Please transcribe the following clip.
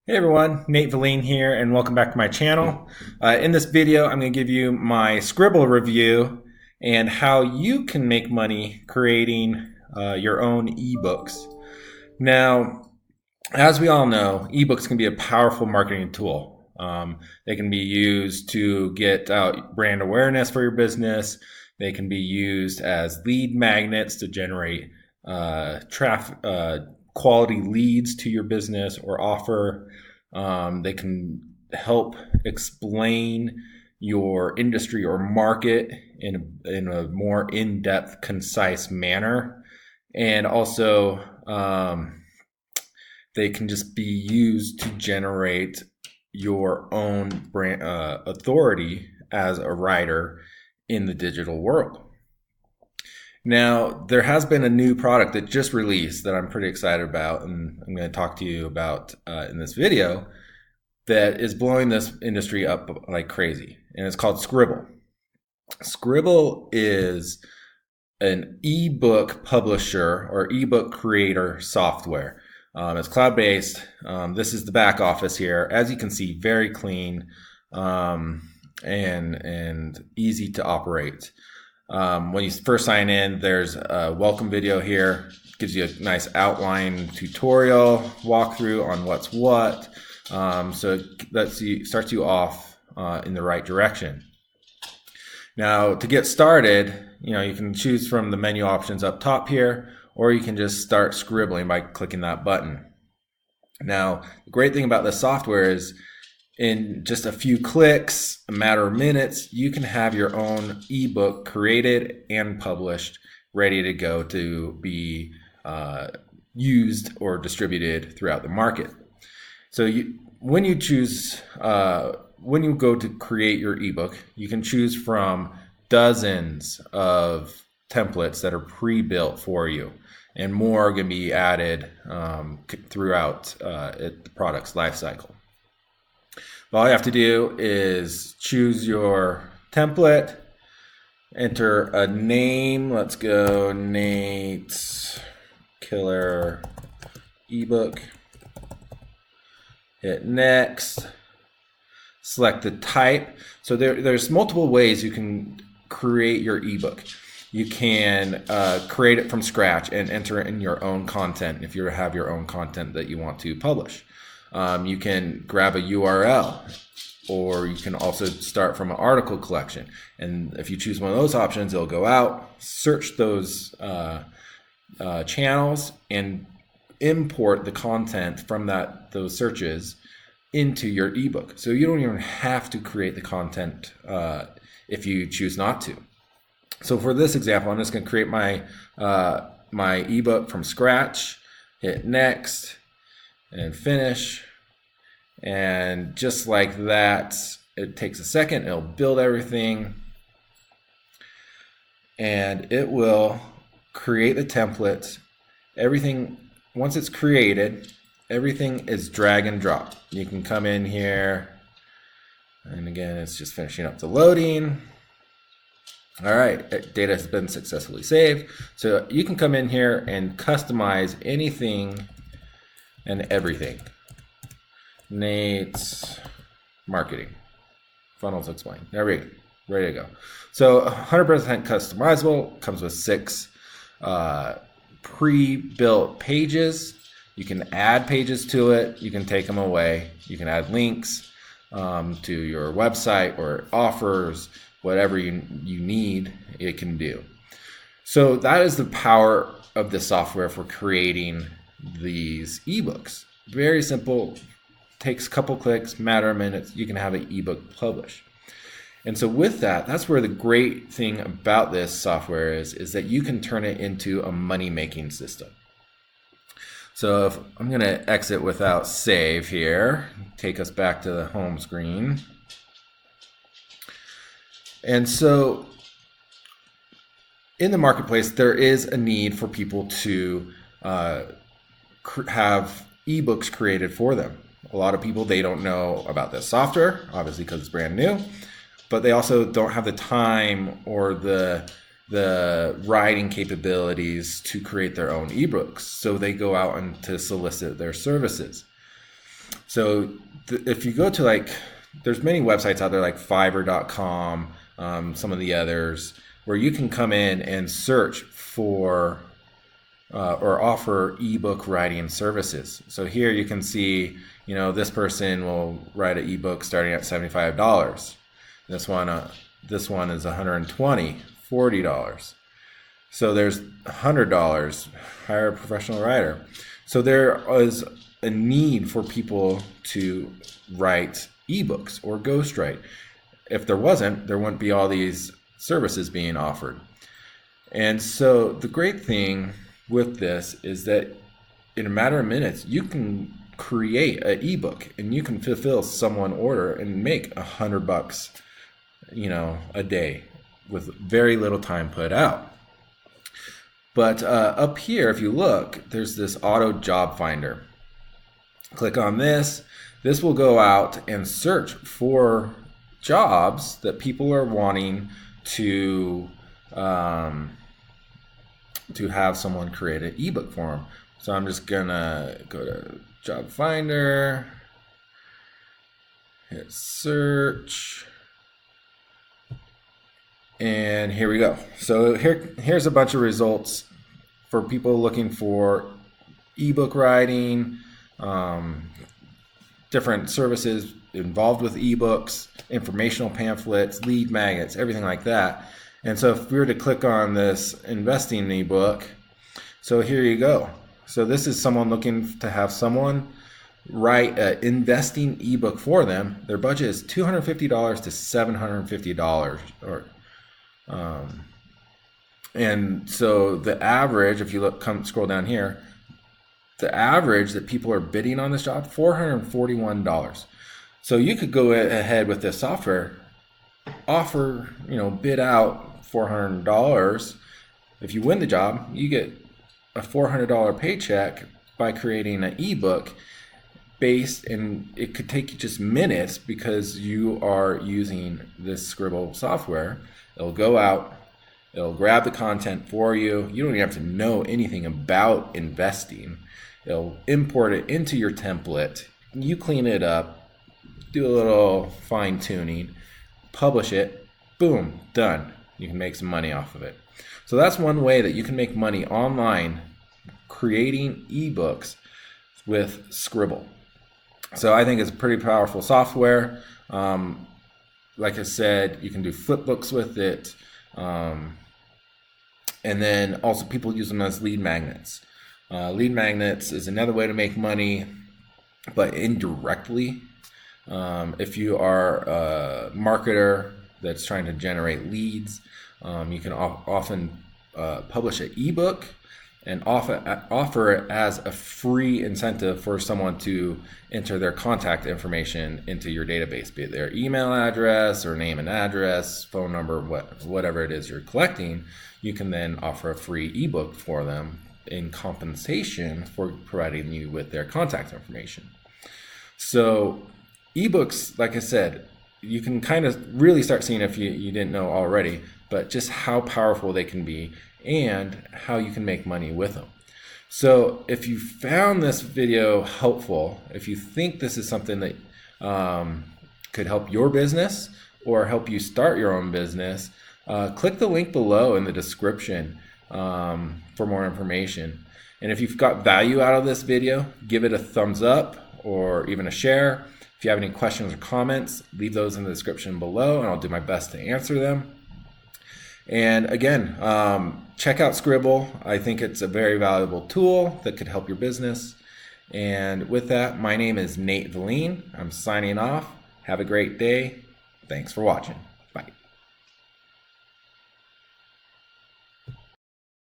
Hey everyone, Nate Valine here, and welcome back to my channel. In this video, I'm going to give you my Scribble review and how you can make money creating your own ebooks. Now, as we all know, ebooks can be a powerful marketing tool. They can be used to get out brand awareness for your business. They can be used as lead magnets to generate traffic, quality leads to your business or offer. They can help explain your industry or market in a more in-depth, concise manner. And also, they can just be used to generate your own brand authority as a writer in the digital world. Now, there has been a new product that just released that I'm pretty excited about, and I'm going to talk to you about in this video that is blowing this industry up like crazy, and it's called Scribble. Scribble is an ebook publisher or ebook creator software. It's cloud-based. This is the back office here. As you can see, very clean and easy to operate. When you first sign in, there's a welcome video here. It gives you a nice outline tutorial walkthrough on what's what. So it starts you off in the right direction. Now, to get started, you can choose from the menu options up top here, or you can just start scribbling by clicking that button. Now, the great thing about this software is in just a few clicks, a matter of minutes, you can have your own ebook created and published, ready to go to be used or distributed throughout the market. So when you go to create your ebook, you can choose from dozens of templates that are pre-built for you, and more are going to be added throughout the product's life cycle. All you have to do is choose your template, enter a name. Let's go Nate's Killer Ebook. Hit next. Select the type. So there's multiple ways you can create your ebook. You can create it from scratch and enter it in your own content if you have your own content that you want to publish. You can grab a URL, or you can also start from an article collection. And if you choose one of those options, it'll go out, search those channels, and import the content from those searches into your ebook. So you don't even have to create the content if you choose not to. So for this example, I'm just going to create my ebook from scratch, hit next, and finish. And just like that, it takes a second, it'll build everything, and it will create the templates. Everything, once it's created, everything is drag and drop. You can come in here, and again, it's just finishing up the loading. All right, data has been successfully saved. So you can come in here and customize anything and everything. Nate's Marketing Funnels Explained. There we go. Ready to go. So 100% customizable. Comes with 6 pre-built pages. You can add pages to it. You can take them away. You can add links to your website or offers, whatever you need, it can do. So that is the power of the software for creating these ebooks. Very simple, takes a couple clicks, matter of minutes, you can have an ebook published. And so with that, that's where the great thing about this software is that you can turn it into a money-making system. So if I'm going to exit without save here, take us back to the home screen. And so in the marketplace, there is a need for people to have ebooks created for them. A lot of people, they don't know about this software, obviously because it's brand new, but they also don't have the time or the writing capabilities to create their own ebooks. So they go out and to solicit their services. So if you go to like, there's many websites out there like Fiverr.com, some of the others, where you can come in and search for or offer ebook writing services. So here you can see, this person will write an ebook starting at $75. This one is $120, $40. So there's $100, hire a professional writer. So there is a need for people to write ebooks or ghostwrite. If there wasn't, there wouldn't be all these services being offered. And so the great thing with this is that in a matter of minutes, you can create an ebook and you can fulfill someone's order and make $100, a day with very little time put out. But up here, if you look, there's this auto job finder. Click on this. This will go out and search for jobs that people are wanting to have someone create an ebook for them. So I'm just gonna go to Job Finder, hit search, and here we go. So here's a bunch of results for people looking for ebook writing, different services involved with ebooks, informational pamphlets, lead magnets, everything like that. And so if we were to click on this investing ebook, so here you go. So this is someone looking to have someone write an investing ebook for them. Their budget is $250 to $750, and so the average, if you scroll down here, the average that people are bidding on this job, $441. So you could go ahead with this software, offer, bid out $400. If you win the job, you get a $400 paycheck by creating an ebook and it could take you just minutes because you are using this Scribble software. It'll go out, it'll grab the content for you. You don't even have to know anything about investing. It'll import it into your template. You clean it up, do a little fine tuning, publish it, boom, done. You can make some money off of it. So that's one way that you can make money online creating ebooks with Scribble. So I think it's pretty powerful software. Like I said, you can do flipbooks with it. And then also people use them as lead magnets. Lead magnets is another way to make money, but indirectly. If you are a marketer that's trying to generate leads, you can often publish an ebook and offer it as a free incentive for someone to enter their contact information into your database, be it their email address or name and address, phone number, whatever it is you're collecting. You can then offer a free ebook for them in compensation for providing you with their contact information. So ebooks, like I said, you can kind of really start seeing, if you didn't know already, but just how powerful they can be and how you can make money with them. So if you found this video helpful, if you think this is something that could help your business or help you start your own business, click the link below in the description for more information. And if you've got value out of this video, give it a thumbs up or even a share. If you have any questions or comments, leave those in the description below and I'll do my best to answer them. And again, check out Scribble. I think it's a very valuable tool that could help your business. And with that, my name is Nate Valine. I'm signing off. Have a great day. Thanks for watching.